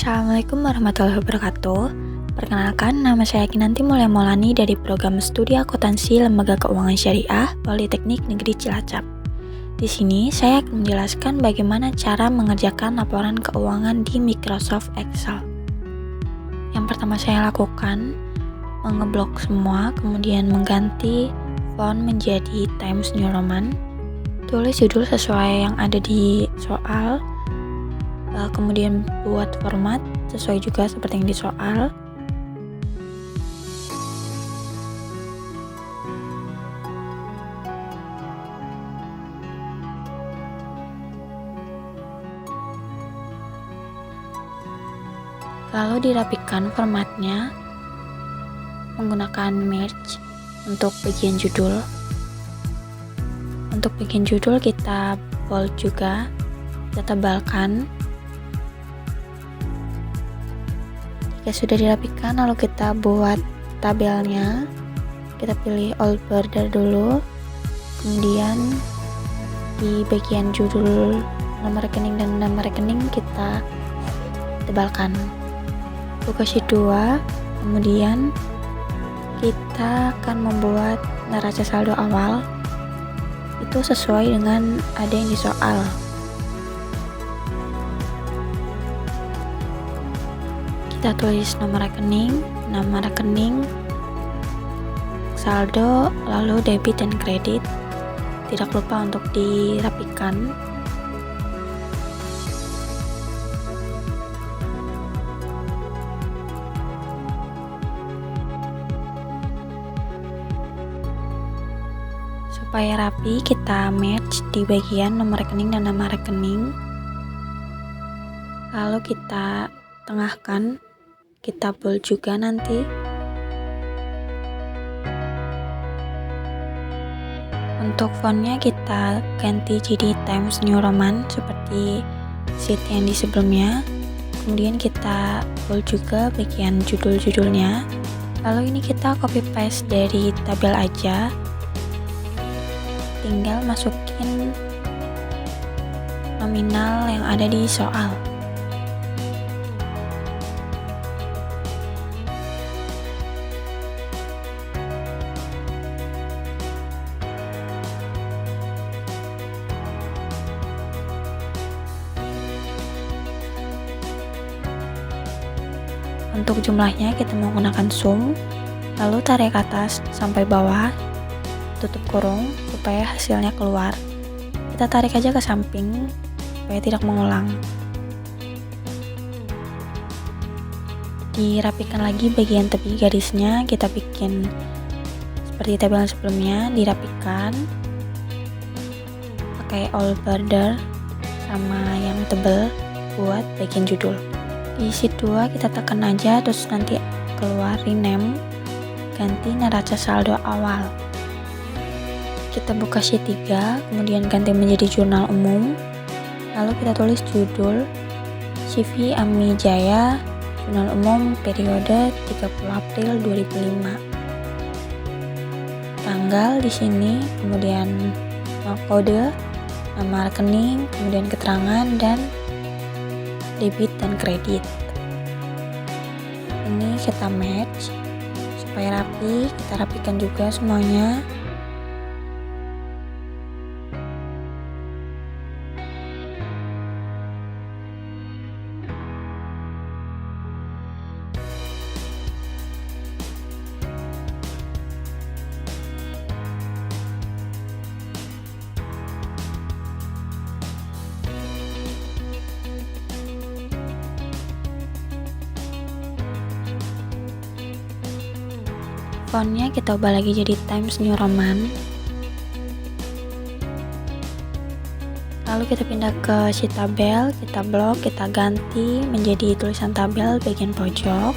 Assalamualaikum warahmatullahi wabarakatuh. Perkenalkan, nama saya Kinanti Mulia Maulani dari Program Studi Akuntansi Lembaga Keuangan Syariah Politeknik Negeri Cilacap. Di sini saya akan menjelaskan bagaimana cara mengerjakan laporan keuangan di Microsoft Excel. Yang pertama saya lakukan, mengeblok semua, kemudian mengganti font menjadi Times New Roman. Tulis judul sesuai yang ada di soal. Kemudian buat format sesuai juga seperti yang di soal. Lalu dirapikan formatnya menggunakan merge untuk bagian judul. Untuk bagian judul kita bold juga, kita tebalkan. Jika sudah dirapikan, lalu kita buat tabelnya. Kita pilih all border dulu, kemudian di bagian judul, nomor rekening dan nama rekening kita tebalkan. Buka sheet 2, kemudian kita akan membuat neraca saldo awal itu sesuai dengan ada yang di soal. Kita tulis nomor rekening, nama rekening, saldo, lalu debit dan kredit. Tidak lupa untuk dirapikan. Supaya rapi, kita match di bagian nomor rekening dan nama rekening. Lalu kita tengahkan, kita bold juga nanti. Untuk fontnya kita ganti jadi Times New Roman seperti sheet yang di sebelumnya. Kemudian kita bold juga bagian judul-judulnya. Lalu ini kita copy paste dari tabel aja. Tinggal masukin nominal yang ada di soal. Untuk jumlahnya kita menggunakan sum, lalu tarik ke atas sampai bawah, tutup kurung supaya hasilnya keluar. Kita tarik aja ke samping supaya tidak mengulang. Dirapikan lagi bagian tepi garisnya, kita bikin seperti tabel sebelumnya, dirapikan pakai all border sama yang tebal buat bagian judul. Di sheet 2 kita tekan aja, terus nanti keluar rename, ganti neraca saldo awal. Kita buka sheet 3, kemudian ganti menjadi jurnal umum. Lalu kita tulis judul CV Ami Jaya, jurnal umum periode 30 April 2005. Tanggal di sini, kemudian kode, nama rekening, kemudian keterangan dan debit dan kredit. Ini kita match supaya rapi, kita rapikan juga semuanya. Fontnya kita ubah lagi jadi Times New Roman. Lalu kita pindah ke sheet tabel, kita blok, kita ganti menjadi tulisan tabel bagian pojok.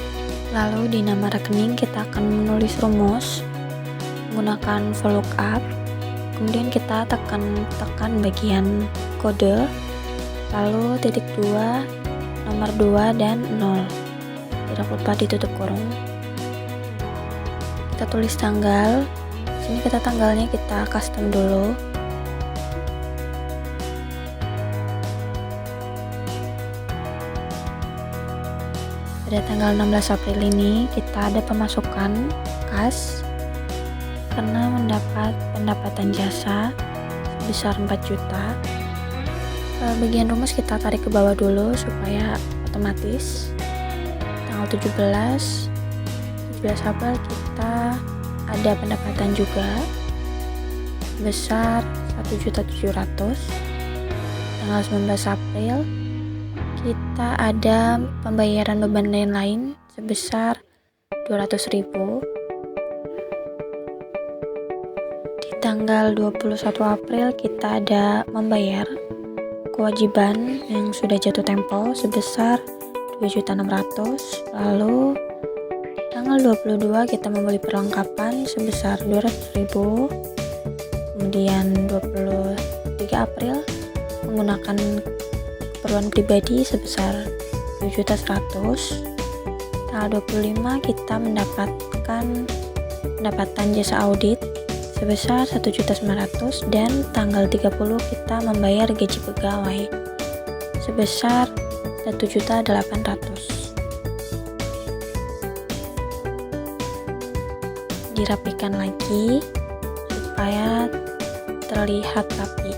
Lalu di nama rekening kita akan menulis rumus menggunakan VLOOKUP. Kemudian kita tekan bagian kode, lalu titik 2, nomor 2 dan 0. Tidak lupa ditutup kurung. Kita tulis tanggal. Sini kita tanggalnya kita custom dulu. pada tanggal 16 April ini kita ada pemasukan kas karena mendapat pendapatan jasa sebesar 4 juta. Bagian rumus kita tarik ke bawah dulu supaya otomatis. Tanggal 17 April kita ada pendapatan juga sebesar 1.700.000. Tanggal 19 April kita ada pembayaran beban lain sebesar 200.000. Di tanggal 21 April kita ada membayar kewajiban yang sudah jatuh tempo sebesar 2.600.000. Lalu tanggal 22 kita membeli perlengkapan sebesar 200.000. Kemudian 23 April menggunakan keperluan pribadi sebesar 2.100.000. Tanggal 25 kita mendapatkan pendapatan jasa audit sebesar 1.900.000 dan tanggal 30 kita membayar gaji pegawai sebesar 1.800.000. Dirapikan lagi supaya terlihat rapi.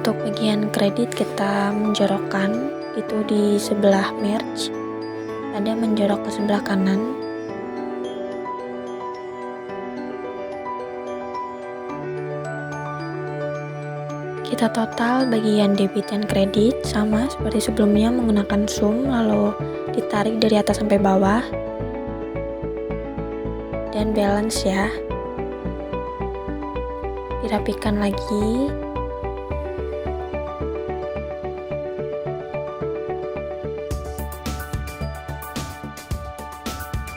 Untuk bagian kredit kita menjorokkan itu di sebelah merge, ada menjorok ke sebelah kanan. Kita total bagian debit dan kredit sama seperti sebelumnya menggunakan sum, lalu ditarik dari atas sampai bawah dan balance ya. Dirapikan lagi.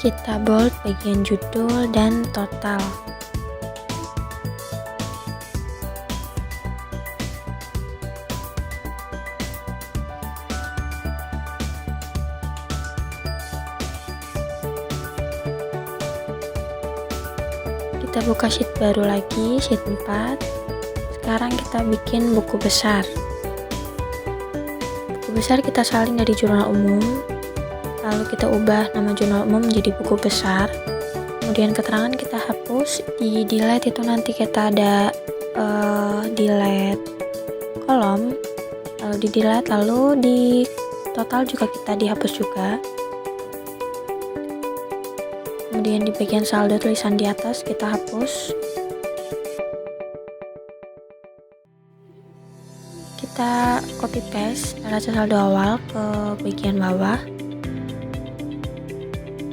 Kita bold bagian judul dan total. Kita buka sheet baru lagi, sheet 4. Sekarang kita bikin buku besar. Buku besar kita salin dari jurnal umum. Lalu kita ubah nama jurnal umum menjadi buku besar. Kemudian keterangan kita hapus. Di delete itu nanti kita ada delete kolom, lalu di delete, lalu di total juga kita dihapus juga. Kemudian di bagian saldo tulisan di atas kita hapus. Kita copy paste neraca saldo awal ke bagian bawah.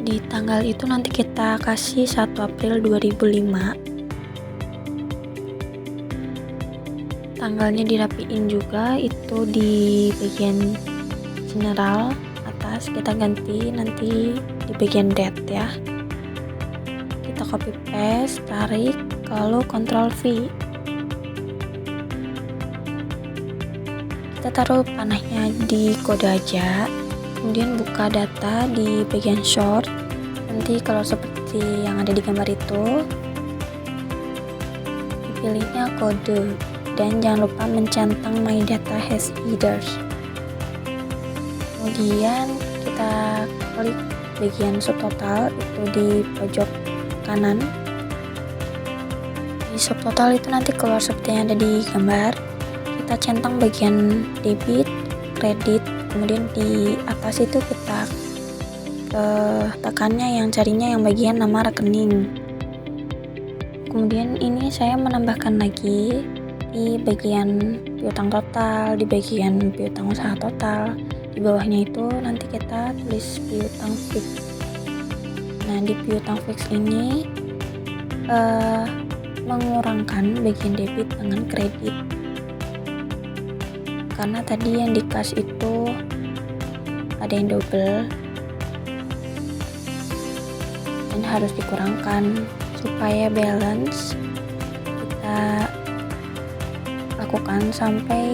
Di tanggal itu nanti kita kasih 1 April 2005. Tanggalnya dirapiin juga, itu di bagian general atas kita ganti nanti di bagian date ya. Kita copy paste, tarik, lalu Ctrl V. Kita taruh panahnya di kode aja. Kemudian buka data di bagian short. Nanti kalau seperti yang ada di gambar itu, dipilihnya kode dan jangan lupa mencentang my data has headers. Kemudian kita klik bagian subtotal itu di pojok kanan. Di subtotal itu nanti keluar seperti yang ada di gambar. Kita centang bagian debit, kredit. Kemudian di atas itu kita tekannya yang carinya yang bagian nama rekening. Kemudian ini saya menambahkan lagi di bagian piutang total, di bagian piutang usaha total. Di bawahnya itu nanti kita tulis piutang fix. Nah di piutang fix ini mengurangkan bagian debit dengan kredit. Karena tadi yang di kas itu ada yang double dan harus dikurangkan supaya balance. Kita lakukan sampai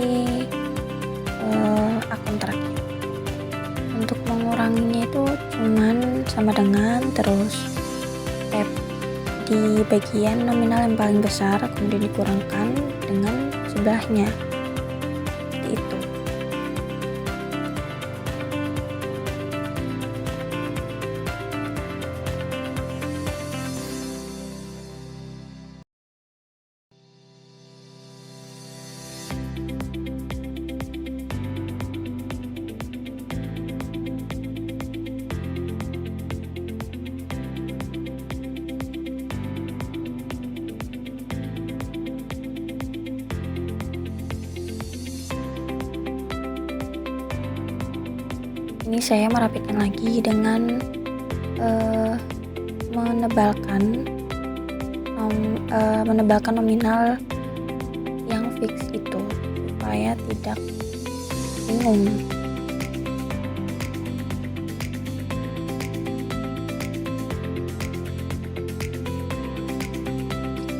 akun terakhir. Untuk menguranginya itu cuman sama dengan terus tap di bagian nominal yang paling besar, kemudian dikurangkan dengan sebelahnya, seperti itu. Ini saya merapikan lagi dengan menebalkan nominal yang fix itu supaya tidak bingung.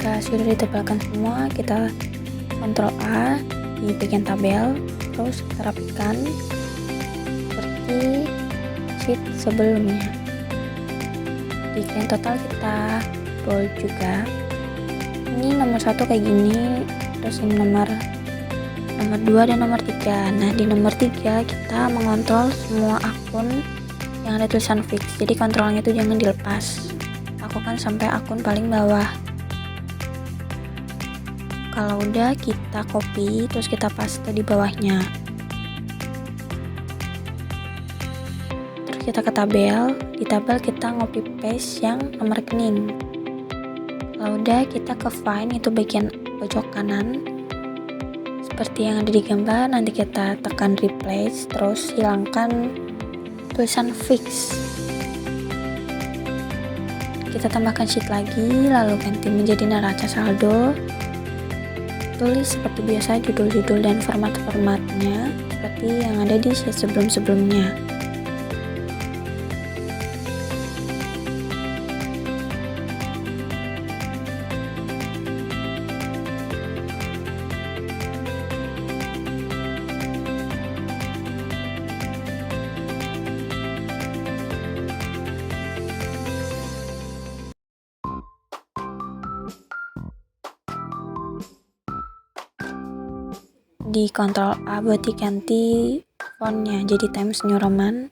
Jika sudah ditebalkan semua, kita Ctrl A di bagian tabel, terus kita rapikan seperti sheet sebelumnya. Di grand total kita bold juga. Ini nomor 1 kayak gini, terus ini nomor 2 dan nomor 3. Nah, di nomor 3 kita mengontrol semua akun yang ada tulisan fix, jadi kontrolnya itu jangan dilepas. Lakukan sampai akun paling bawah. Kalau udah, kita copy terus kita paste di bawahnya. Terus kita ke tabel, di tabel kita copy paste yang nomor rekening. Kalau udah, kita ke find, itu bagian pojok kanan seperti yang ada di gambar. Nanti kita tekan replace, terus hilangkan tulisan fix. Kita tambahkan sheet lagi, lalu ganti menjadi neraca saldo. Tulis seperti biasa judul-judul dan format-formatnya seperti yang ada di sheet sebelum-sebelumnya. Di Ctrl A buat diganti fontnya jadi Times New Roman.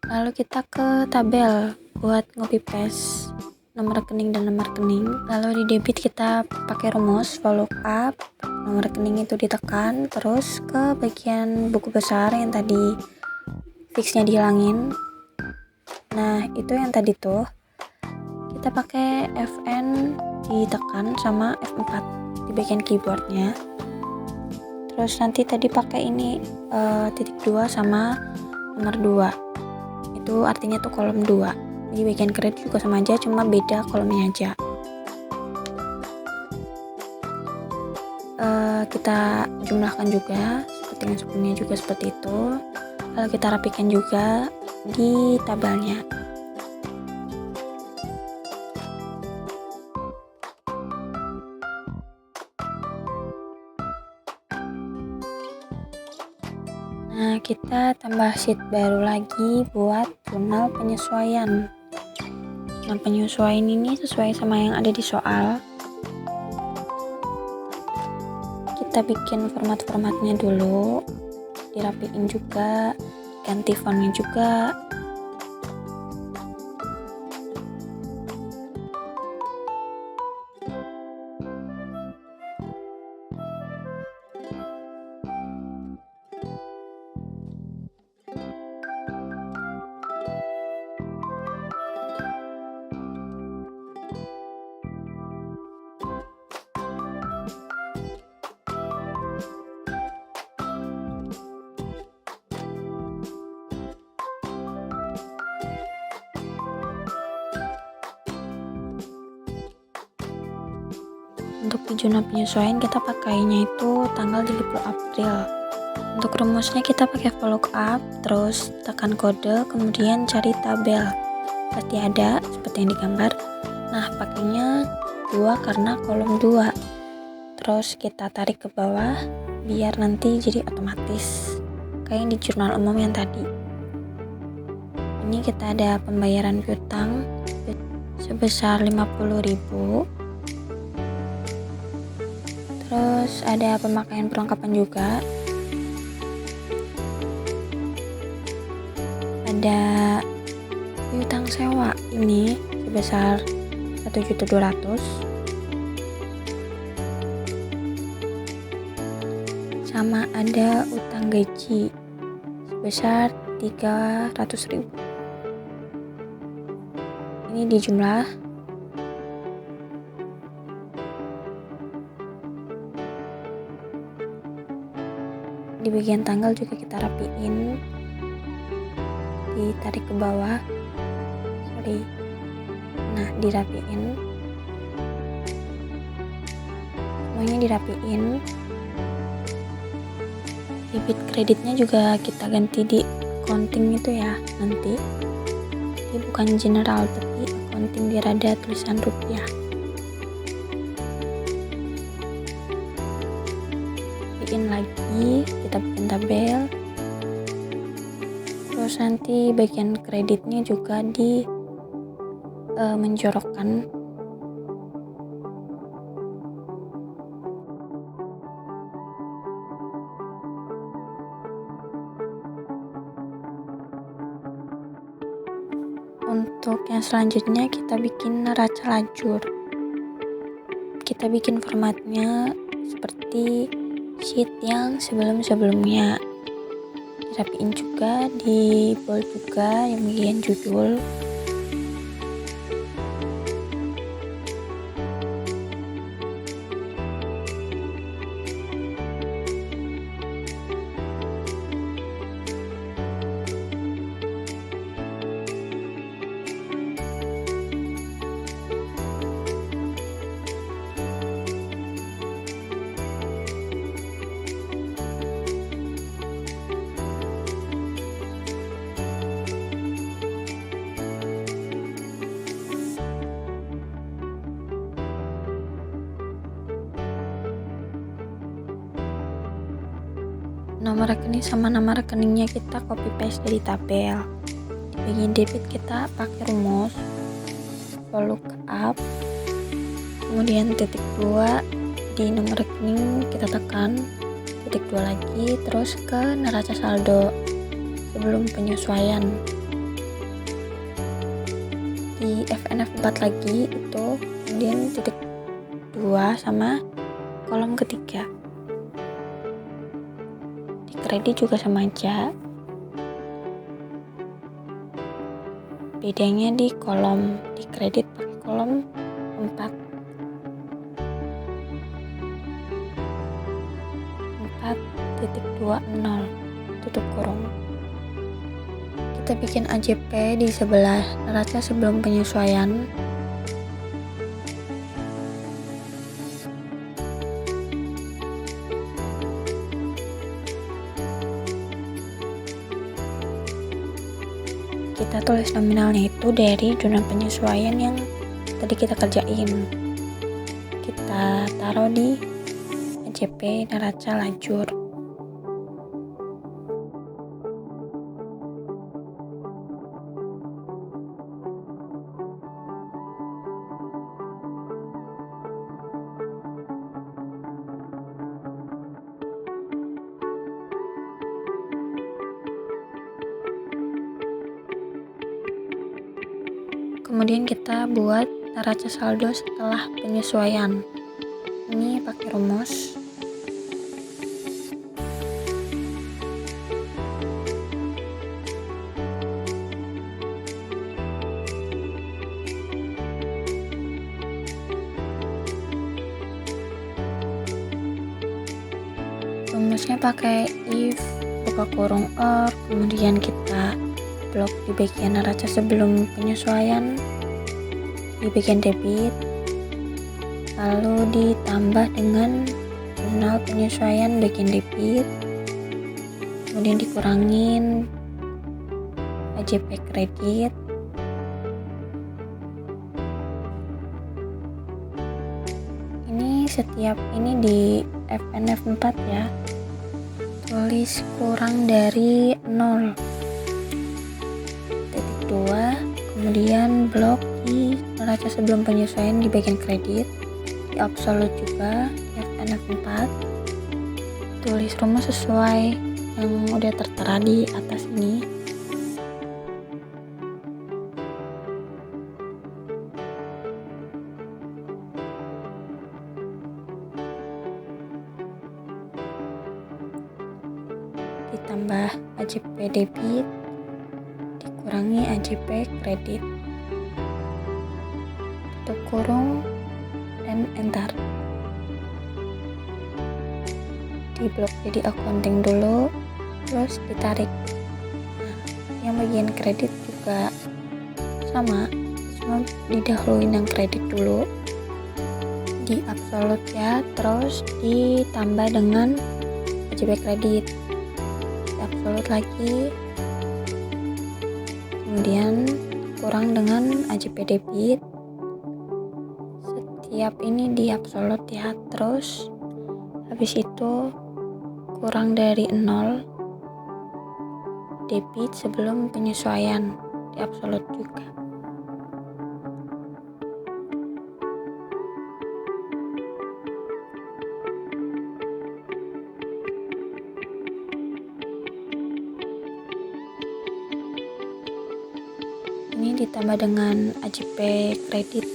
Lalu kita ke tabel buat copy paste nomor rekening dan nomor rekening. Lalu di debit kita pakai rumus for lookup, nomor rekening itu ditekan, terus ke bagian buku besar yang tadi fixnya dihilangin. Nah, itu yang tadi tuh kita pakai Fn ditekan sama F4 di bagian keyboardnya. Terus nanti tadi pakai ini titik 2 sama nomor 2. Itu artinya tuh kolom 2. Jadi bagian kredit juga sama aja, cuma beda kolomnya aja. Kita jumlahkan juga seperti yang sebelumnya juga seperti itu. Lalu kita rapikan juga di tabelnya. Nah, kita tambah sheet baru lagi buat jurnal penyesuaian. Nah, penyesuaian ini sesuai sama yang ada di soal. Kita bikin format-formatnya dulu, dirapiin juga, ganti fontnya juga. Untuk di jurnal penyesuaian kita pakainya itu tanggal 30 April. Untuk rumusnya kita pakai for lookup, terus tekan kode, kemudian cari tabel. Pasti ada seperti yang digambar. Nah, pakainya 2 karena kolom 2. Terus kita tarik ke bawah, biar nanti jadi otomatis kayak di jurnal umum yang tadi. Ini kita ada pembayaran piutang sebesar 50.000. Terus ada pemakaian perlengkapan juga. Ada piutang sewa ini sebesar 1.200.000. Sama ada utang gaji sebesar 300.000. Ini dijumlah. Di bagian tanggal juga kita rapiin, ditarik ke bawah, nah dirapiin, semuanya dirapiin. Debit kreditnya juga kita ganti di accounting itu ya nanti. Ini bukan general tapi accounting biar ada tulisan rupiah. Bikin lagi, kita bikin tabel. Terus nanti bagian kreditnya juga di menjorokkan. Untuk yang selanjutnya kita bikin neraca lajur. Kita bikin formatnya seperti sheet yang sebelum-sebelumnya. Dirapiin juga, di bold juga yang bagian judul. Nomor rekening sama nama rekeningnya kita copy paste dari tabel. Di bagian debit kita pakai rumus for lookup, kemudian titik 2 di nomor rekening kita tekan titik 2 lagi, terus ke neraca saldo sebelum penyesuaian. Di FNF 4 lagi itu, kemudian titik 2 sama kolom ketiga. Kredit juga sama aja, bedanya di kolom. Di kredit pakai kolom 4 4.20 tutup kurung. Kita bikin AJP di sebelah neraca sebelum penyesuaian. Kita tulis nominalnya itu dari jurnal penyesuaian yang tadi kita kerjain. Kita taruh di AJP neraca lajur. Kemudian kita buat neraca saldo setelah penyesuaian. Ini pakai rumus. Rumusnya pakai if, buka kurung or, kemudian kita blok di bagian neraca sebelum penyesuaian, di bagian debit, lalu ditambah dengan jurnal penyesuaian bagian debit, kemudian dikurangin AJP kredit, ini setiap ini di FNF 4 ya. tulis kurang dari 0. Titik 2, kemudian blok di neraca sebelum penyesuaian di bagian kredit, di absolut juga, FNF4. Tulis rumus sesuai yang udah tertera di atas ini. Ditambah AJP debit dikurangi AJP kredit, tutup kurung dan enter. Di blok jadi accounting dulu, terus ditarik. Nah, yang bagian kredit juga sama, cuma didahuluin yang kredit dulu, di absolut ya, terus ditambah dengan AJP kredit, di absolut lagi, kemudian kurang dengan AJP debit. Setiap ini di absolut ya, terus habis itu kurang dari 0 debit sebelum penyesuaian, di absolut juga. Ini ditambah dengan AJP kredit.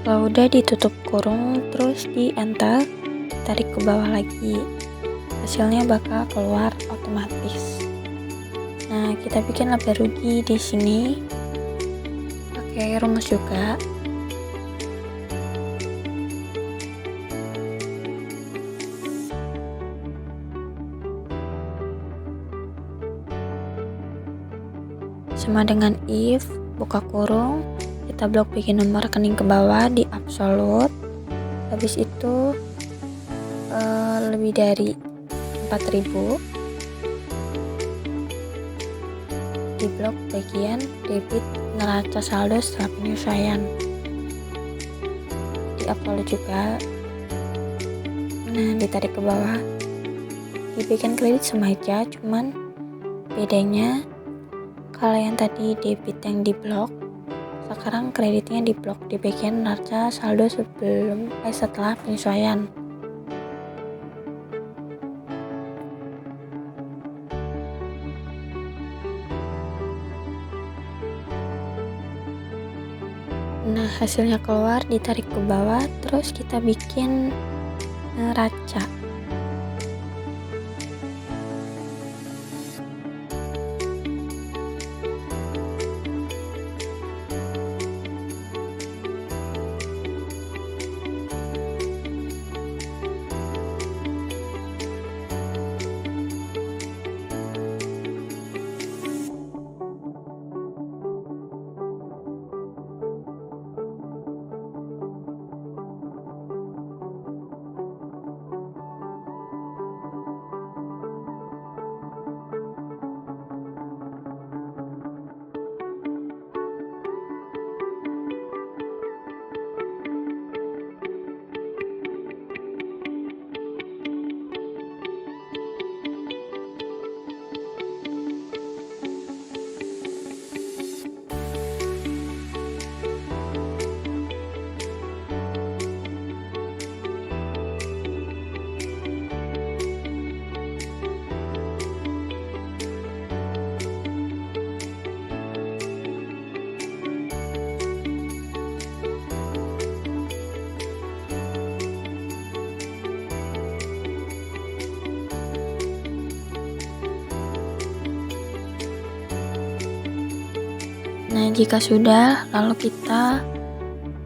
Kalau udah ditutup kurung, terus di enter, tarik ke bawah lagi, hasilnya bakal keluar otomatis. Nah, kita bikin laba rugi di sini pakai rumus juga. Sama dengan if, buka kurung, kita blok bikin nomor rekening ke bawah di absolut, habis itu lebih dari 4.000, di blok bagian debit neraca saldo setelah penyesuaian, di absolut juga. Nah, ditarik ke bawah, di bagian kredit sama aja, cuman bedanya kalau yang tadi debit yang di blok, sekarang kreditnya di blok di bagian neraca saldo setelah penyesuaian. Nah, hasilnya keluar, ditarik ke bawah, terus kita bikin neraca. Nah, jika sudah, lalu kita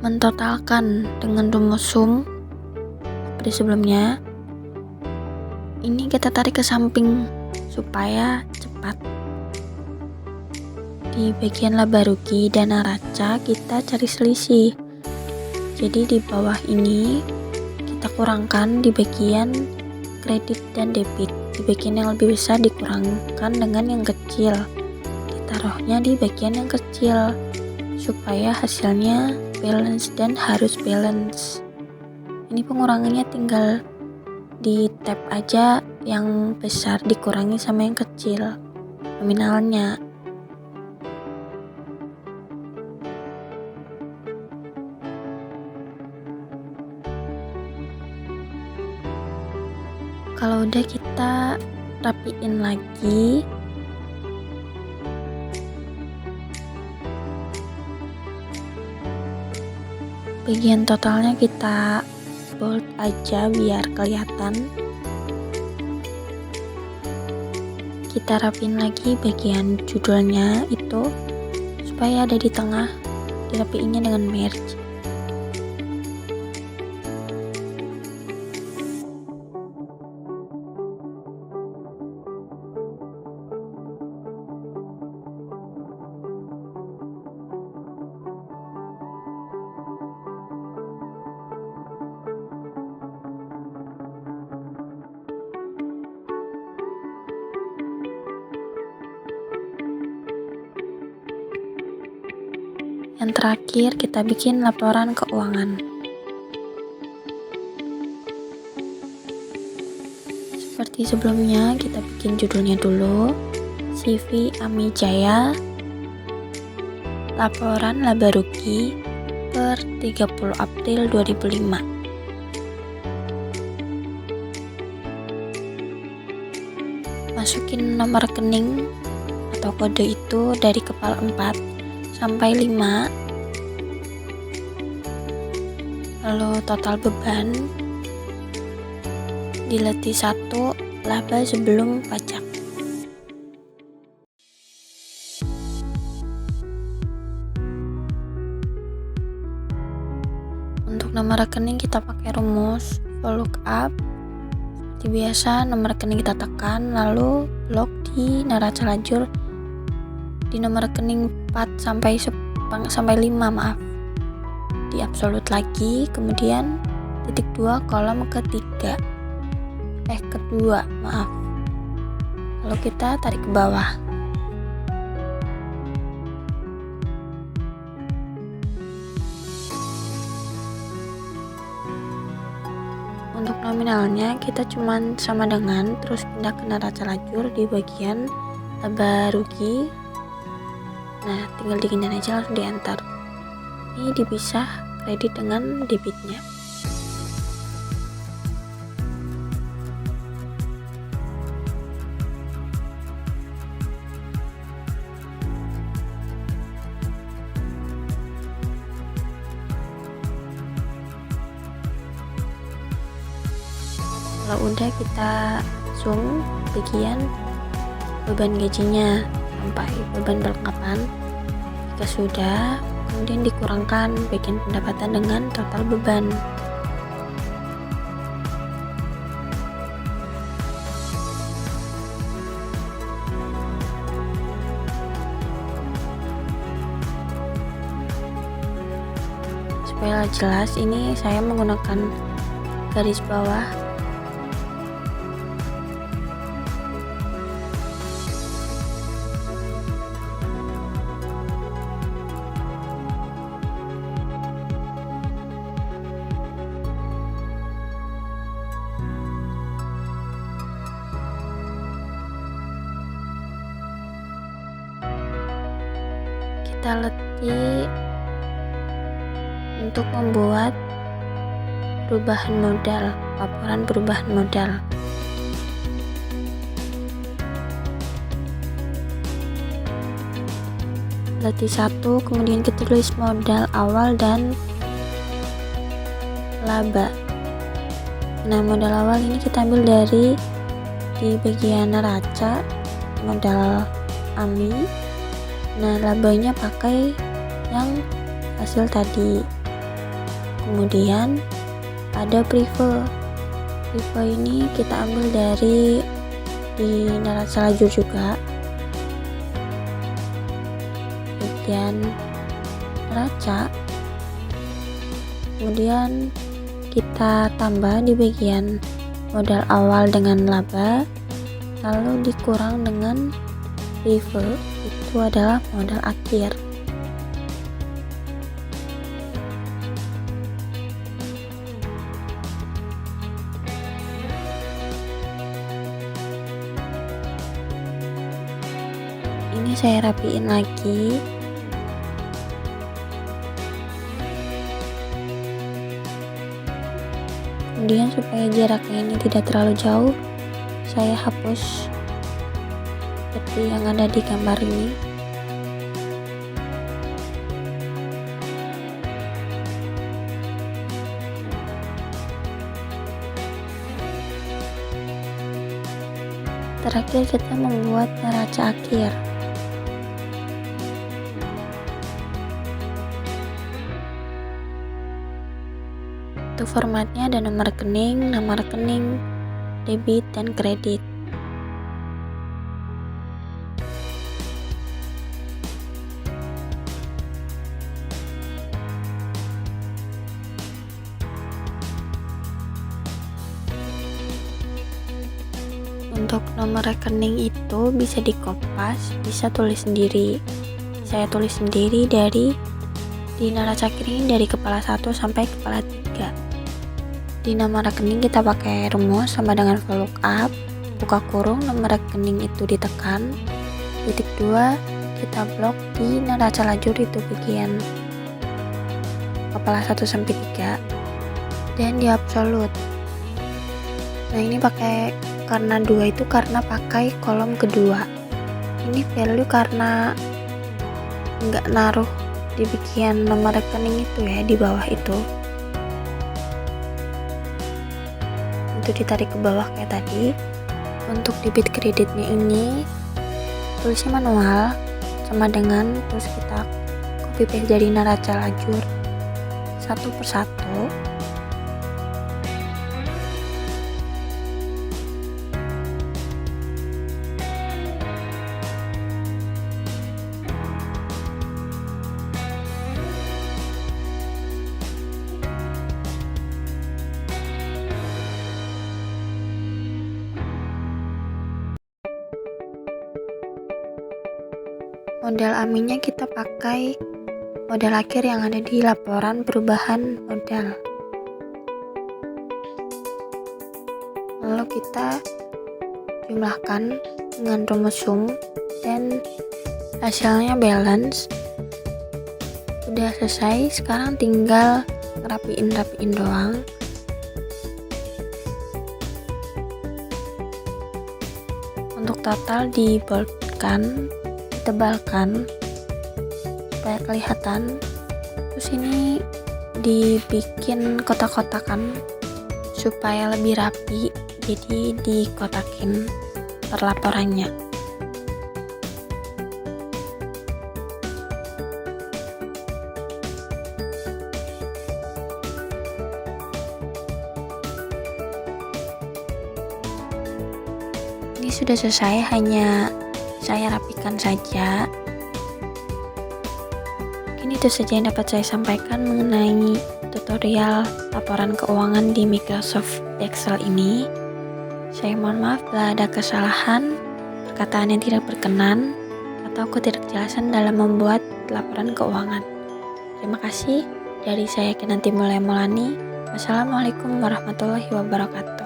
mentotalkan dengan rumus sum seperti sebelumnya. Ini kita tarik ke samping supaya cepat. Di bagian laba rugi dan neraca kita cari selisih. Jadi di bawah ini kita kurangkan di bagian kredit dan debit, di bagian yang lebih besar dikurangkan dengan yang kecil, ditaruhnya di bagian yang kecil supaya hasilnya balance dan harus balance. Ini pengurangannya tinggal di tab aja, yang besar dikurangi sama yang kecil nominalnya. Kalau udah, kita rapiin lagi. Bagian totalnya kita bold aja biar kelihatan. Kita rapiin lagi bagian judulnya itu supaya ada di tengah, dirapiinnya dengan merge. Yang terakhir, kita bikin laporan keuangan. Seperti sebelumnya, kita bikin judulnya dulu, CV Ami Jaya, laporan laba rugi per 30 April 2005. Masukin nomor rekening atau kode itu dari kepala 4 sampai 5. Lalu total beban dileti 1, laba sebelum pajak. Untuk nomor rekening kita pakai rumus VLOOKUP. Seperti biasa, nomor rekening kita tekan, lalu blok di neraca lajur di nomor rekening 4 sampai 5, maaf. Di absolut lagi, kemudian titik 2 kolom kedua, maaf. Lalu kita tarik ke bawah. Untuk nominalnya kita cuman sama dengan, terus pindah ke neraca lajur di bagian laba rugi. Nah, tinggal dikindar aja, langsung diantar. Ini dipisah kredit dengan debitnya. Kalau udah, kita zoom bagian beban gajinya sampai beban perlengkapan. Jika sudah, kemudian dikurangkan bagian pendapatan dengan total beban. Supaya jelas, ini saya menggunakan garis bawah. Kita letih untuk membuat perubahan modal, laporan perubahan modal. Letih 1, kemudian kita tulis modal awal dan laba. Nah, modal awal ini kita ambil dari di bagian neraca, modal AMI. Nah, labanya pakai yang hasil tadi. Kemudian ada prive. Prive ini kita ambil dari di neraca lajur juga, bagian neraca. Kemudian kita tambah di bagian modal awal dengan laba, lalu dikurang dengan reverb, itu adalah modal akhir. Ini saya rapiin lagi. Kemudian supaya jaraknya ini tidak terlalu jauh, saya hapus seperti yang ada di gambar ini. Terakhir kita membuat neraca akhir. Untuk formatnya ada nomor rekening, debit, dan kredit. Untuk nomor rekening itu bisa dikopas, bisa tulis sendiri. Saya tulis sendiri di neraca akhir ini dari kepala 1 sampai kepala 3. Di nomor rekening kita pakai rumus sama dengan VLOOKUP, buka kurung, nomor rekening itu ditekan, titik 2 kita blok di neraca lajur itu bagian kepala 1 sampai 3 dan di absolut. Nah ini karena 2 itu karena pakai kolom kedua. Ini value karena nggak naruh di bagian nomor rekening itu ya, di bawah itu ditarik ke bawah kayak tadi. Untuk debit kreditnya ini tulisnya manual sama dengan terus kita copy paste dari neraca lajur satu persatu. Modal aminnya kita pakai modal akhir yang ada di laporan perubahan modal. Lalu kita jumlahkan dengan rumus sum dan hasilnya balance. Udah selesai, sekarang tinggal rapiin doang. Untuk total diboldkan, ditebalkan supaya kelihatan. Terus ini dibikin kotak-kotakan supaya lebih rapi, jadi dikotakin per laporannya. Ini sudah selesai, hanya saya rapikan saja. Mungkin itu saja yang dapat saya sampaikan mengenai tutorial laporan keuangan di Microsoft Excel ini. Saya mohon maaf bila ada kesalahan, perkataan yang tidak berkenan, atau ketidakjelasan dalam membuat laporan keuangan. Terima kasih. Dari saya Kinanti Mulai Maulani. Wassalamualaikum warahmatullahi wabarakatuh.